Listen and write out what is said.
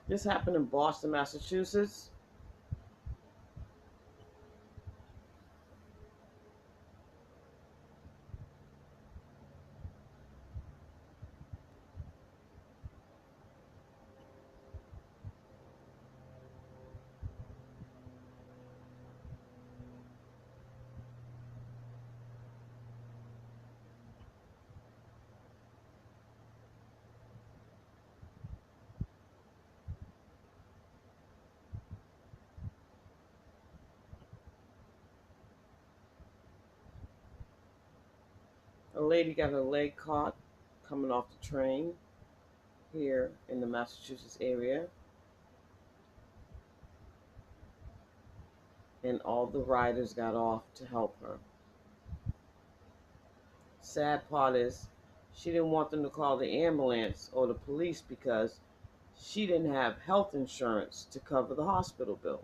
This happened in Boston, Massachusetts. A lady got her leg caught coming off the train here in the Massachusetts area, and all the riders got off to help her. Sad part is, she didn't want them to call the ambulance or the police because she didn't have health insurance to cover the hospital bill.